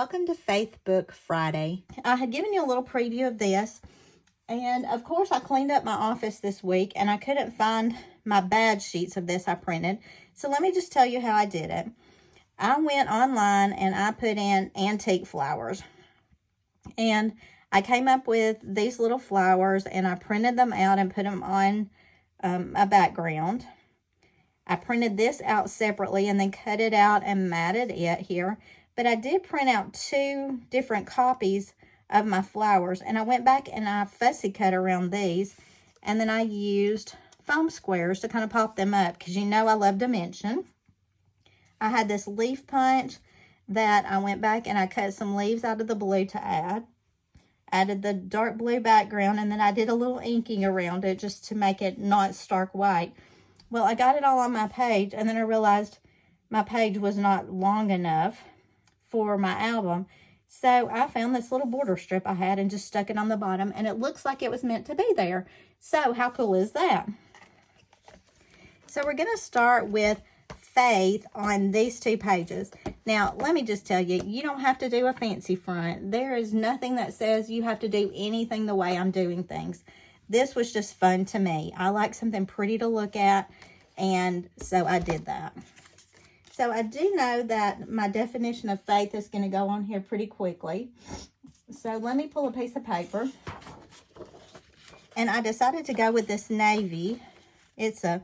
welcome to Faithbook Friday. I had given you a little preview of this, and of course I cleaned up my office this week and I couldn't find my badge sheets of this I printed. So let me just tell you how I did it. I went online and I put in antique flowers, and I came up with these little flowers and I printed them out and put them on a background. I printed this out separately and then cut it out and matted it here. But I did print out 2 different copies of my flowers, and I went back and I fussy cut around these, and then I used foam squares to kind of pop them up because you know I love dimension. I had this leaf punch that I went back and I cut some leaves out of the blue to added the dark blue background, and then I did a little inking around it just to make it not stark white. Well, I got it all on my page, and then I realized my page was not long enough for my album. So I found this little border strip I had and just stuck it on the bottom, and it looks like it was meant to be there. So how cool is that? So we're going to start with Faith on these 2 pages. Now, let me just tell you, you don't have to do a fancy front. There is nothing that says you have to do anything the way I'm doing things. This was just fun to me. I like something pretty to look at, and so I did that. So I do know that my definition of faith is going to go on here pretty quickly. So let me pull a piece of paper. And I decided to go with this navy. It's a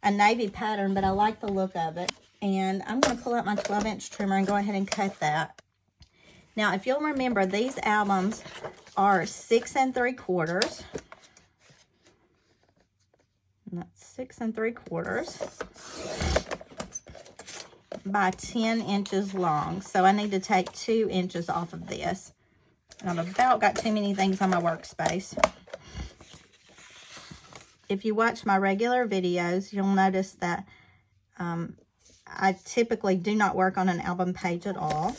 navy pattern, but I like the look of it. And I'm going to pull out my 12-inch trimmer and go ahead and cut that. Now, if you'll remember, these albums are 6 3/4. And that's 6 3/4. By 10 inches long. So I need to take 2 inches off of this. And I've about got too many things on my workspace. If you watch my regular videos, you'll notice that I typically do not work on an album page at all.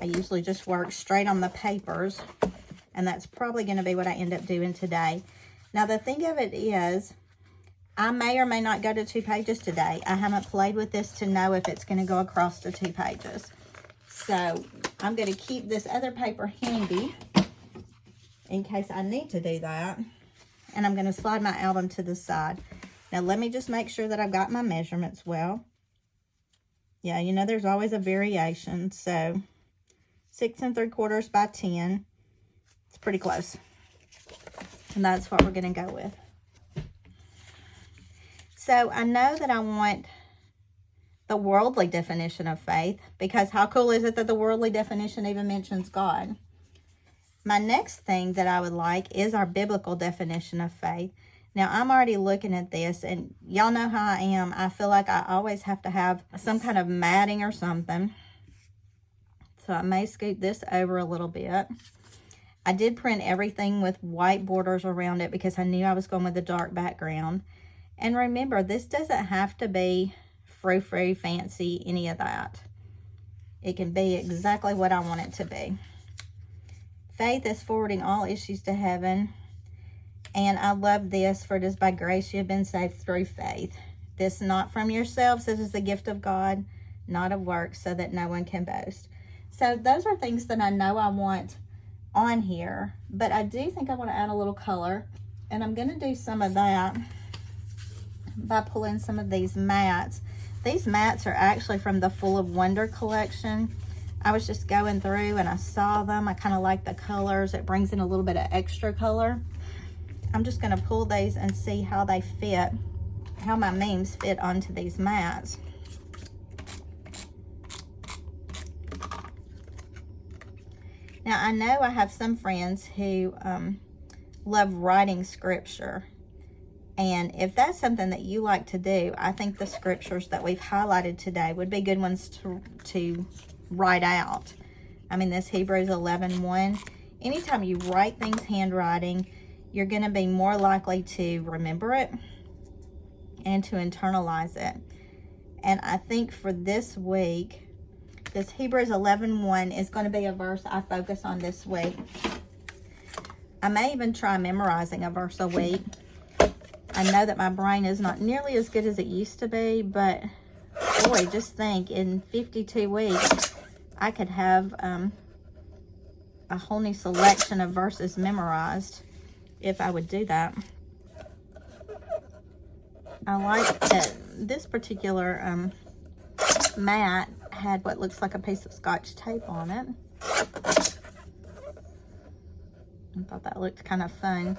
I usually just work straight on the papers, and that's probably going to be what I end up doing today. Now, the thing of it is, I may or may not go to 2 pages today. I haven't played with this to know if it's going to go across to 2 pages. So I'm going to keep this other paper handy in case I need to do that. And I'm going to slide my album to the side. Now let me just make sure that I've got my measurements well. Yeah, you know there's always a variation. So 6 3/4 by 10. It's pretty close. And that's what we're going to go with. So I know that I want the worldly definition of faith, because how cool is it that the worldly definition even mentions God? My next thing that I would like is our biblical definition of faith. Now, I'm already looking at this, and y'all know how I am. I feel like I always have to have some kind of matting or something. So I may scoot this over a little bit. I did print everything with white borders around it because I knew I was going with a dark background. And remember, this doesn't have to be frou-frou, fancy, any of that. It can be exactly what I want it to be. Faith is forwarding all issues to heaven. And I love this, for it is by grace you have been saved through faith. This not from yourselves, this is the gift of God, not of works, so that no one can boast. So those are things that I know I want on here. But I do think I want to add a little color. And I'm going to do some of that by pulling some of these mats. These mats are actually from the Full of Wonder collection. I was just going through and I saw them. I kind of like the colors. It brings in a little bit of extra color. I'm just going to pull these and see how they fit, how my memes fit onto these mats. Now, I know I have some friends who love writing scripture. And if that's something that you like to do, I think the scriptures that we've highlighted today would be good ones to write out. I mean, this Hebrews 11:1. Anytime you write things handwriting, you're going to be more likely to remember it and to internalize it. And I think for this week, this Hebrews 11:1 is going to be a verse I focus on this week. I may even try memorizing a verse a week. I know that my brain is not nearly as good as it used to be, but boy, just think, in 52 weeks, I could have a whole new selection of verses memorized if I would do that. I like that this particular mat had what looks like a piece of Scotch tape on it. I thought that looked kind of fun.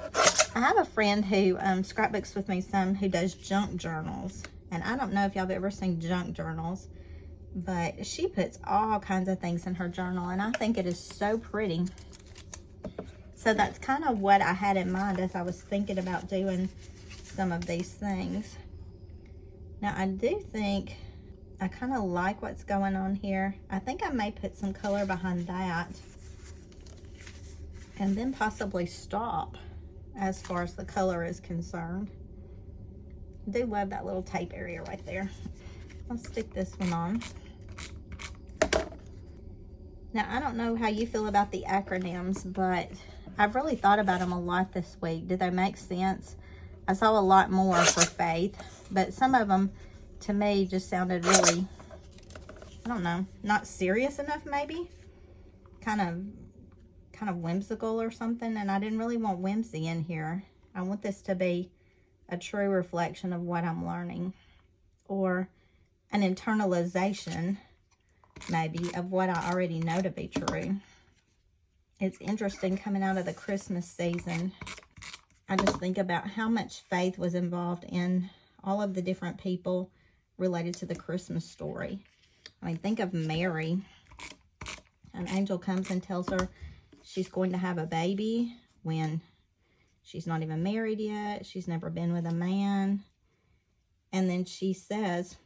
I have a friend who scrapbooks with me some, who does junk journals. And I don't know if y'all have ever seen junk journals, but she puts all kinds of things in her journal, and I think it is so pretty. So that's kind of what I had in mind as I was thinking about doing some of these things. Now, I do think I kind of like what's going on here. I think I may put some color behind that and then possibly stop as far as the color is concerned. I do love that little tape area right there. I'll stick this one on. Now, I don't know how you feel about the acronyms, but I've really thought about them a lot this week. Do they make sense? I saw a lot more for faith, but some of them to me just sounded really, I don't know, not serious enough maybe. Kind of whimsical or something, and I didn't really want whimsy in here. I want this to be a true reflection of what I'm learning, or an internalization maybe of what I already know to be true. It's interesting coming out of the Christmas season. I just think about how much faith was involved in all of the different people related to the Christmas story. I mean, think of Mary. An angel comes and tells her she's going to have a baby when she's not even married yet. She's never been with a man. And then she says,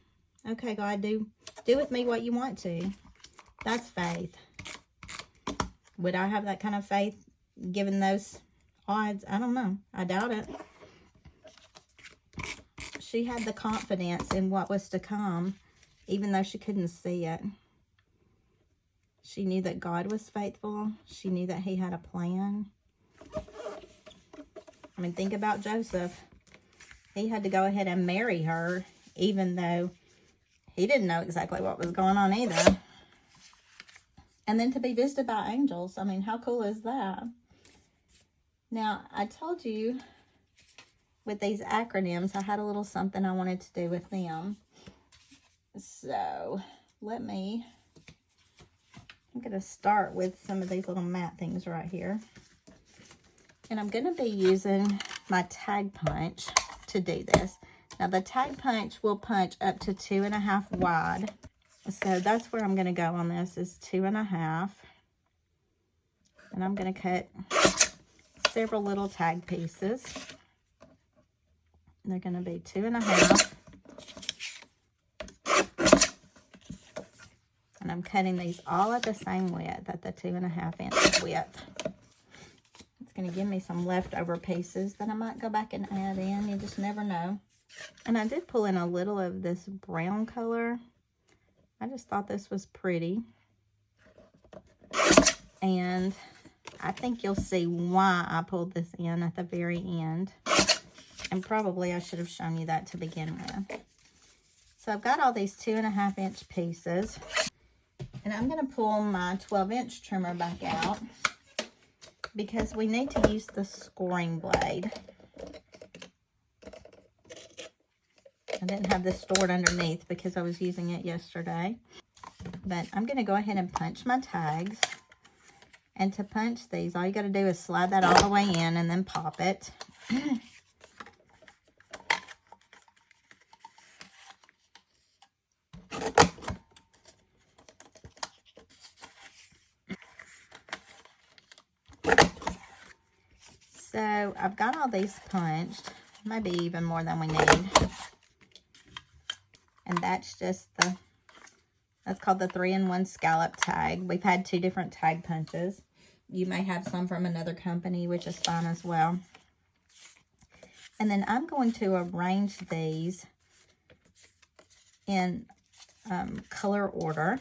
okay, God, do with me what you want to. That's faith. Would I have that kind of faith given those odds? I don't know. I doubt it. She had the confidence in what was to come, even though she couldn't see it. She knew that God was faithful. She knew that he had a plan. I mean, think about Joseph. He had to go ahead and marry her, even though he didn't know exactly what was going on either. And then to be visited by angels. I mean, how cool is that? Now, I told you with these acronyms, I had a little something I wanted to do with them. So, I'm going to start with some of these little matte things right here. And I'm going to be using my tag punch to do this. Now, the tag punch will punch up to 2.5 wide. So, that's where I'm going to go on this, is 2.5. And I'm going to cut several little tag pieces. They're going to be 2.5. And I'm cutting these all at the same width, at the 2.5 inch width. It's going to give me some leftover pieces that I might go back and add in. You just never know. And I did pull in a little of this brown color. I just thought this was pretty. And I think you'll see why I pulled this in at the very end. And probably I should have shown you that to begin with. So I've got all these 2.5 inch pieces. And I'm going to pull my 12-inch trimmer back out because we need to use the scoring blade. I didn't have this stored underneath because I was using it yesterday. But I'm going to go ahead and punch my tags. And to punch these, all you got to do is slide that all the way in and then pop it. So I've got all these punched, maybe even more than we need. And that's just that's called the 3-in-1 scallop tag. We've had 2 different tag punches. You may have some from another company, which is fine as well. And then I'm going to arrange these in color order.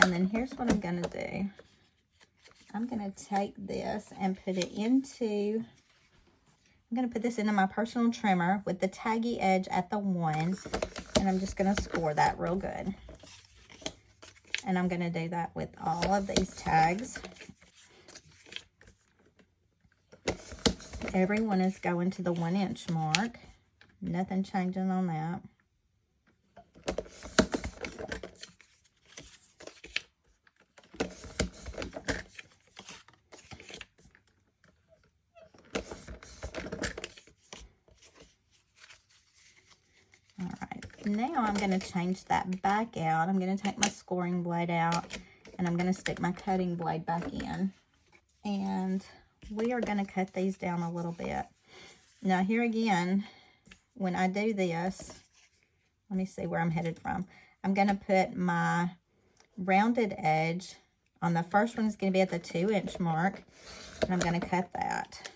And then here's what I'm going to do. I'm going to take this and put it into, I'm going to put this into my personal trimmer with the taggy edge at the 1. And I'm just going to score that real good. And I'm going to do that with all of these tags. Everyone is going to the 1 inch mark. Nothing changing on that. Now I'm going to change that back out. I'm going to take my scoring blade out and I'm going to stick my cutting blade back in. And we are going to cut these down a little bit. Now here again, when I do this, let me see where I'm headed from. I'm going to put my rounded edge on the first one is going to be at the 2 inch mark. And I'm going to cut that.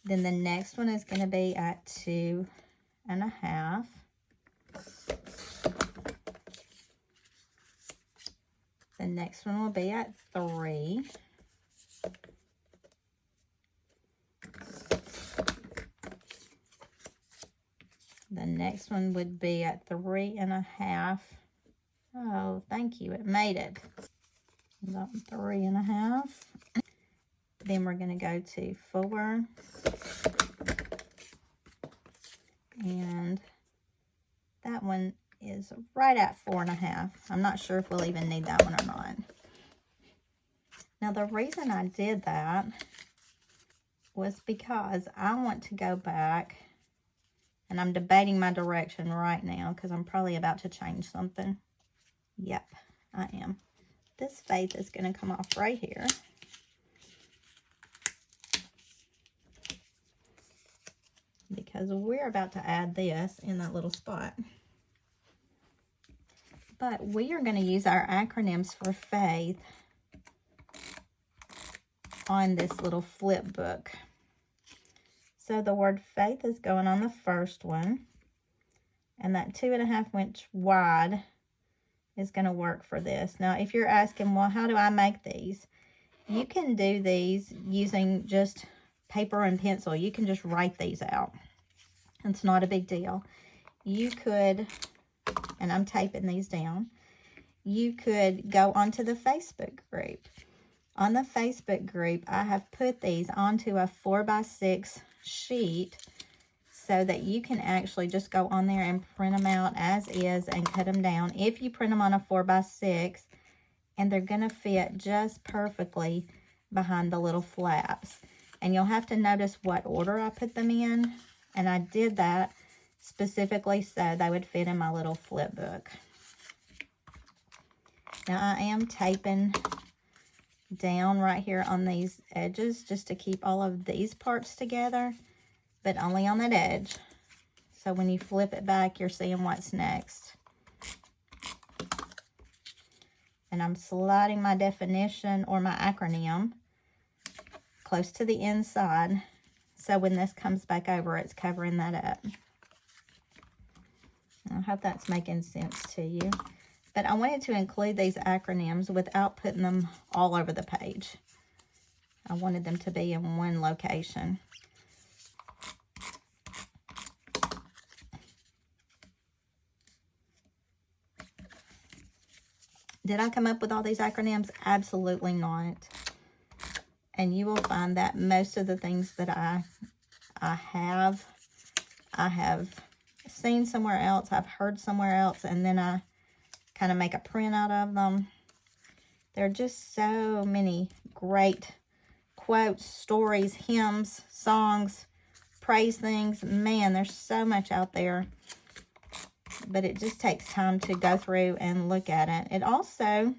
Then the next one is going to be at 2.5. The next one will be at 3. The next one would be at 3.5. Oh, thank you. It made it. About 3.5. Then we're going to go to 4. And that one is right at 4.5. I'm not sure if we'll even need that one or not. Now, the reason I did that was because I want to go back, and I'm debating my direction right now because I'm probably about to change something. Yep, I am. This faith is going to come off right here. Because we're about to add this in that little spot. But we are going to use our acronyms for faith on this little flip book. So the word faith is going on the first one. And that 2.5 inch wide is going to work for this. Now, if you're asking, well, how do I make these? You can do these using just paper and pencil. You can just write these out. It's not a big deal. You could, and I'm taping these down, you could go onto the Facebook group. On the Facebook group, I have put these onto a 4x6 sheet so that you can actually just go on there and print them out as is and cut them down. If you print them on a 4x6, and they're going to fit just perfectly behind the little flaps. And you'll have to notice what order I put them in. And I did that specifically so they would fit in my little flip book. Now I am taping down right here on these edges just to keep all of these parts together, but only on that edge. So when you flip it back, you're seeing what's next. And I'm sliding my definition or my acronym close to the inside. So when this comes back over, it's covering that up. I hope that's making sense to you. But I wanted to include these acronyms without putting them all over the page. I wanted them to be in one location. Did I come up with all these acronyms? Absolutely not. And you will find that most of the things that I have seen somewhere else, I've heard somewhere else, and then I kind of make a print out of them. There are just so many great quotes, stories, hymns, songs, praise things. Man, there's so much out there. But it just takes time to go through and look at it. It also,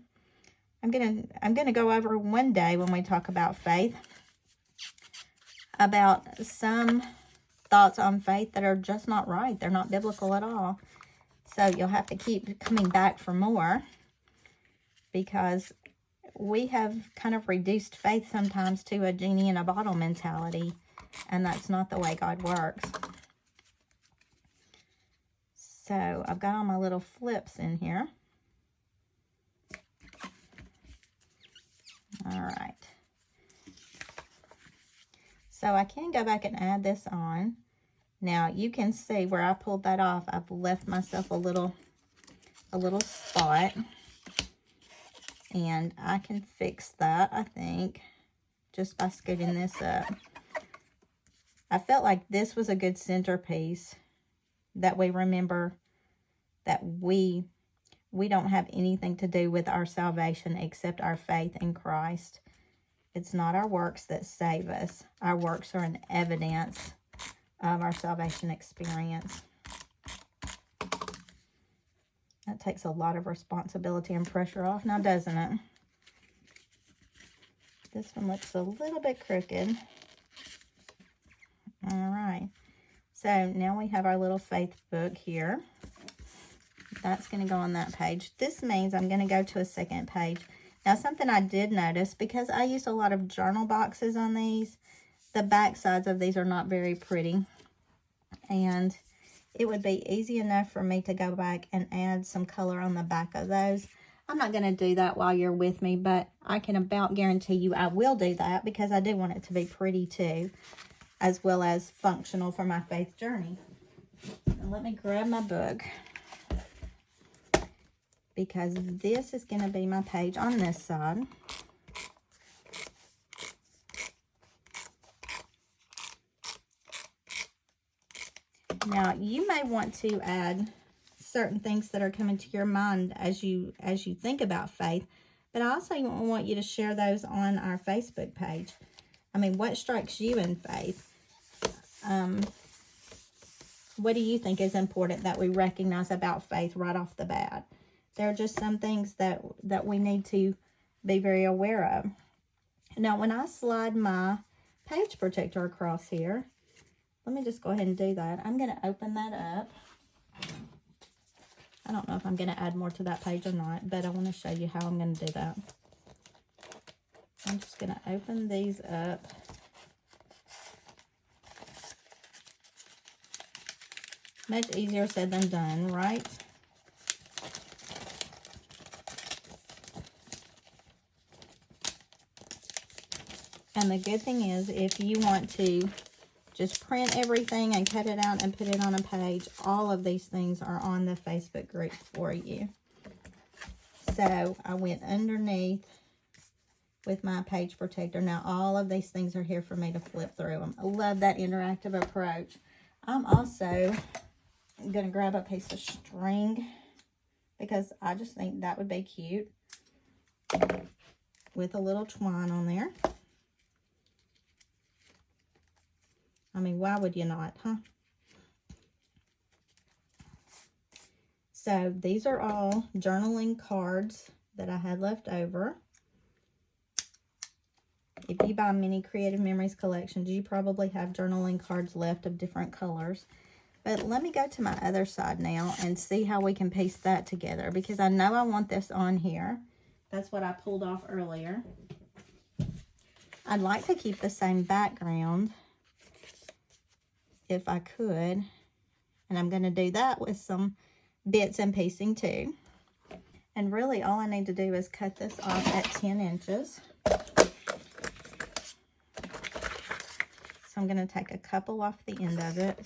I'm gonna go over one day when we talk about faith, about some thoughts on faith that are just not right. They're not biblical at all. So you'll have to keep coming back for more, because we have kind of reduced faith sometimes to a genie in a bottle mentality, and that's not the way God works. So I've got all my little flips in here. All right. So I can go back and add this on. Now you can see where I pulled that off. I've left myself a little a little spot. And I can fix that, I think, just by scooting this up. I felt like this was a good centerpiece, that we remember that we don't have anything to do with our salvation except our faith in Christ. It's not our works that save us. Our works are an evidence of our salvation experience. That takes a lot of responsibility and pressure off now, doesn't it? This one looks a little bit crooked. All right. So now we have our little faith book here. That's going to go on that page. This means I'm going to go to a second page. Now, something I did notice, because I used a lot of journal boxes on these, the back sides of these are not very pretty. And it would be easy enough for me to go back and add some color on the back of those. I'm not going to do that while you're with me, but I can about guarantee you I will do that, because I do want it to be pretty too, as well as functional for my faith journey. Now let me grab my book, because this is going to be my page on this side. Now, you may want to add certain things that are coming to your mind as you think about faith, but I also want you to share those on our Facebook page. I mean, what strikes you in faith? What do you think is important that we recognize about faith right off the bat? There are just some things that we need to be very aware of. Now, when I slide my page protector across here, let me just go ahead and do that. I'm going to open that up. I don't know if I'm going to add more to that page or not, but I want to show you how I'm going to do that. I'm just going to open these up. Much easier said than done, right? And the good thing is, if you want to just print everything and cut it out and put it on a page, all of these things are on the Facebook group for you. So I went underneath with my page protector. Now all of these things are here for me to flip through them. I love that interactive approach. I'm also going to grab a piece of string, because I just think that would be cute with a little twine on there. I mean, why would you not, huh? So these are all journaling cards that I had left over. If you buy many Creative Memories collections, you probably have journaling cards left of different colors. But let me go to my other side now and see how we can piece that together, because I know I want this on here. That's what I pulled off earlier. I'd like to keep the same background if I could, and I'm going to do that with some bits and piecing too. And really all I need to do is cut this off at 10 inches. So I'm going to take a couple off the end of it,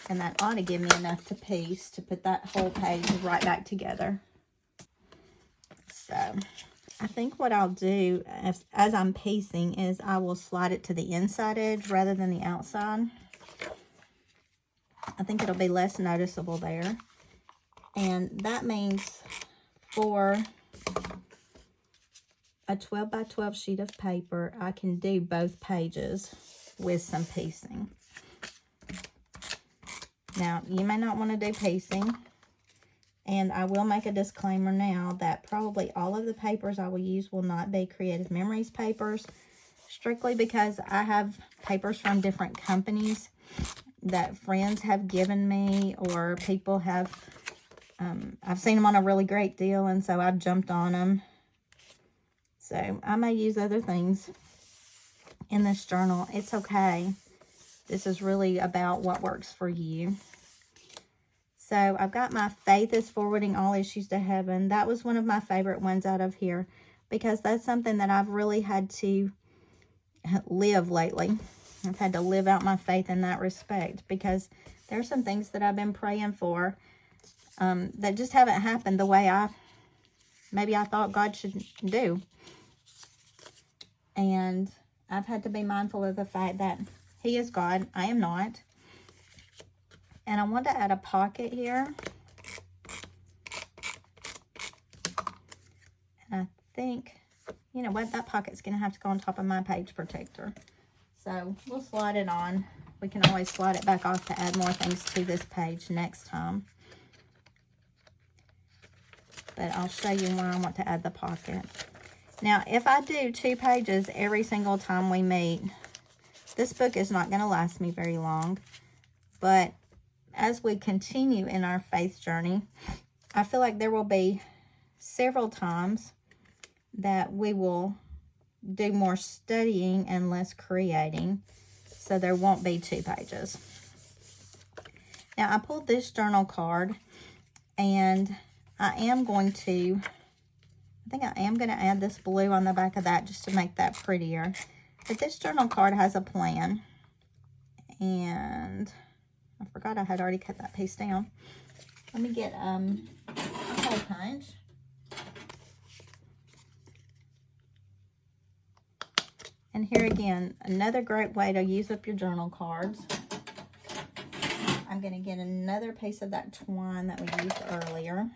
and that ought to give me enough to piece to put that whole page right back together. So I think what I'll do as I'm piecing is I will slide it to the inside edge rather than the outside. I think it'll be less noticeable there. And that means for a 12 by 12 sheet of paper, I can do both pages with some piecing. Now, you may not want to do piecing, and I will make a disclaimer now that probably all of the papers I will use will not be Creative Memories papers, strictly because I have papers from different companies that friends have given me, or people have, I've seen them on a really great deal, and so I've jumped on them. So I may use other things in this journal. It's okay. This is really about what works for you. So I've got my Faith is Forwarding All Issues to Heaven. That was one of my favorite ones out of here, because that's something that I've really had to live lately. I've had to live out my faith in that respect, because there's some things that I've been praying for that just haven't happened the way maybe I thought God should do. And I've had to be mindful of the fact that He is God. I am not. And I want to add a pocket here. And I think, you know what, that pocket's going to have to go on top of my page protector. So we'll slide it on. We can always slide it back off to add more things to this page next time. But I'll show you where I want to add the pocket. Now, if I do 2 pages every single time we meet, this book is not going to last me very long. But as we continue in our faith journey, I feel like there will be several times that we will do more studying and less creating. So there won't be 2 pages. Now, I pulled this journal card, and I am going to add this blue on the back of that just to make that prettier. But this journal card has a plan. And I forgot I had already cut that piece down. Let me get a hole punch. And here again, another great way to use up your journal cards. I'm going to get another piece of that twine that we used earlier.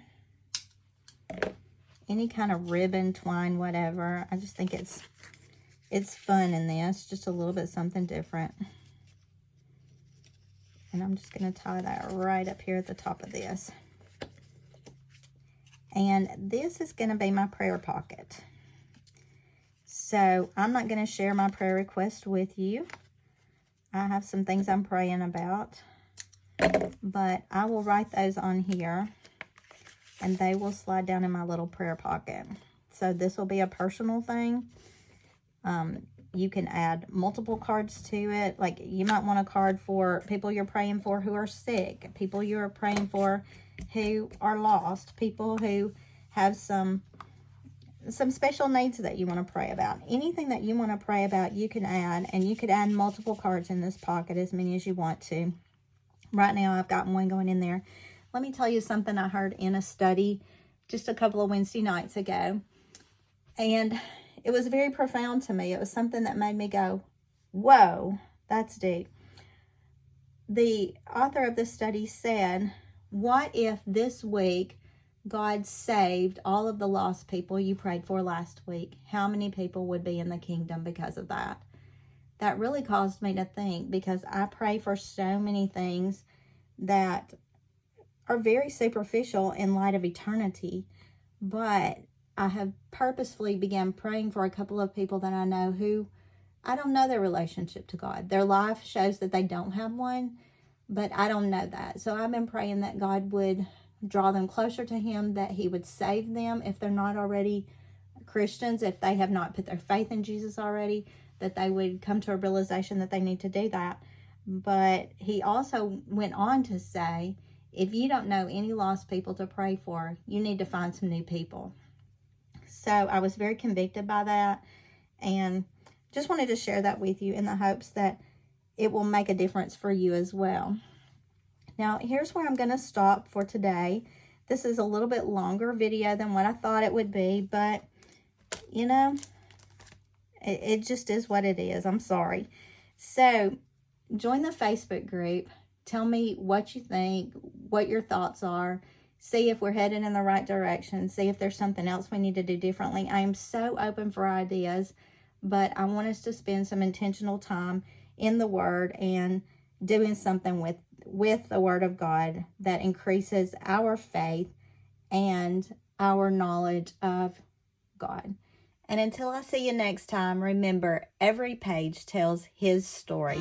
Any kind of ribbon, twine, whatever. I just think it's fun in this. Just a little bit something different. And I'm just going to tie that right up here at the top of this. And this is going to be my prayer pocket. So I'm not going to share my prayer request with you. I have some things I'm praying about. But I will write those on here. And they will slide down in my little prayer pocket. So this will be a personal thing. You can add multiple cards to it. Like you might want a card for people you're praying for who are sick. People you're praying for who are lost. People who have some special needs that you want to pray about. Anything that you want to pray about, you can add. And you could add multiple cards in this pocket, as many as you want to. Right now, I've got one going in there. Let me tell you something I heard in a study just a couple of Wednesday nights ago. And it was very profound to me. It was something that made me go, whoa, that's deep. The author of the study said, what if this week God saved all of the lost people you prayed for last week? How many people would be in the kingdom because of that? That really caused me to think, because I pray for so many things that are very superficial in light of eternity. But I have purposefully began praying for a couple of people that I know who, I don't know their relationship to God. Their life shows that they don't have one, but I don't know that. So I've been praying that God would draw them closer to Him, that He would save them if they're not already Christians, if they have not put their faith in Jesus already, that they would come to a realization that they need to do that. But He also went on to say, if you don't know any lost people to pray for, you need to find some new people. So I was very convicted by that, and just wanted to share that with you in the hopes that it will make a difference for you as well. Now, here's where I'm going to stop for today. This is a little bit longer video than what I thought it would be, but, you know, it just is what it is. I'm sorry. So, join the Facebook group. Tell me what you think, what your thoughts are. See if we're headed in the right direction. See if there's something else we need to do differently. I am so open for ideas, but I want us to spend some intentional time in the Word and doing something with the Word of God that increases our faith and our knowledge of God. And until I see you next time, remember, every page tells His story.